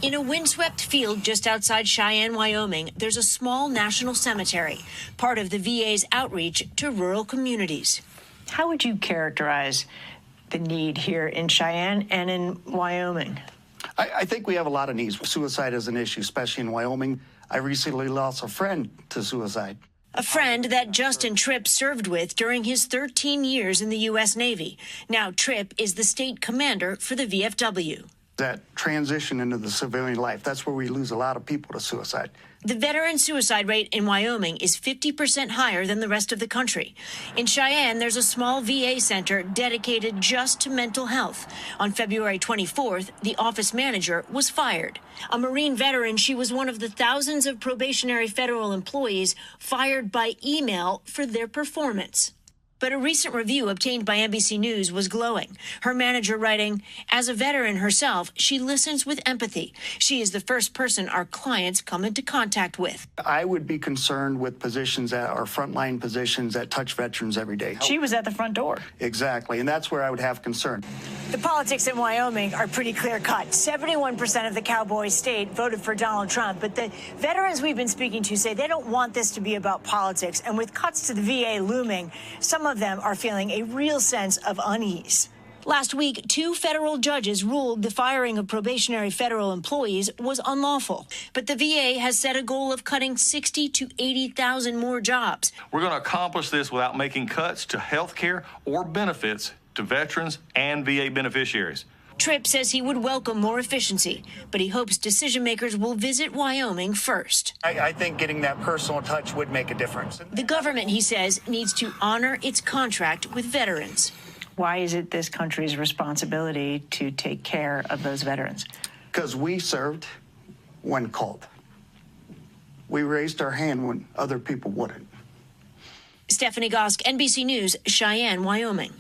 In a windswept field just outside Cheyenne, Wyoming, there's a small national cemetery, part of the VA's outreach to rural communities. How would you characterize the need here in Cheyenne and in Wyoming? I think we have a lot of needs. Suicide is an issue, especially in Wyoming. I recently lost a friend to suicide. A friend that Justin Tripp served with during his 13 years in the U.S. Navy. Now Tripp is the state commander for the VFW. That transition into the civilian life, that's where we lose a lot of people to suicide. The veteran suicide rate in Wyoming is 50% higher than the rest of the country. In Cheyenne, there's a small VA center dedicated just to mental health. On February 24th, the office manager was fired. A Marine veteran, she was one of the thousands of probationary federal employees fired by email for their performance. But a recent review obtained by NBC News was glowing. Her manager writing, as a veteran herself, she listens with empathy. She is the first person our clients come into contact with. I would be concerned with positions that are frontline positions that touch veterans every day. She was at the front door. Exactly, and that's where I would have concern. The politics in Wyoming are pretty clear-cut. 71% of the cowboy state voted for Donald Trump, but the veterans we've been speaking to say they don't want this to be about politics, and with cuts to the VA looming, some of them are feeling a real sense of unease. Last week, 2 federal judges ruled the firing of probationary federal employees was unlawful. But the VA has set a goal of cutting 60,000 to 80,000 more jobs. We're going to accomplish this without making cuts to health care or benefits to veterans and VA beneficiaries. Tripp says he would welcome more efficiency, but he hopes decision makers will visit Wyoming first. I think getting that personal touch would make a difference. The government, he says, needs to honor its contract with veterans. Why is it this country's responsibility to take care of those veterans? Because we served when called. We raised our hand when other people wouldn't. Stephanie Gosk, NBC News, Cheyenne, Wyoming.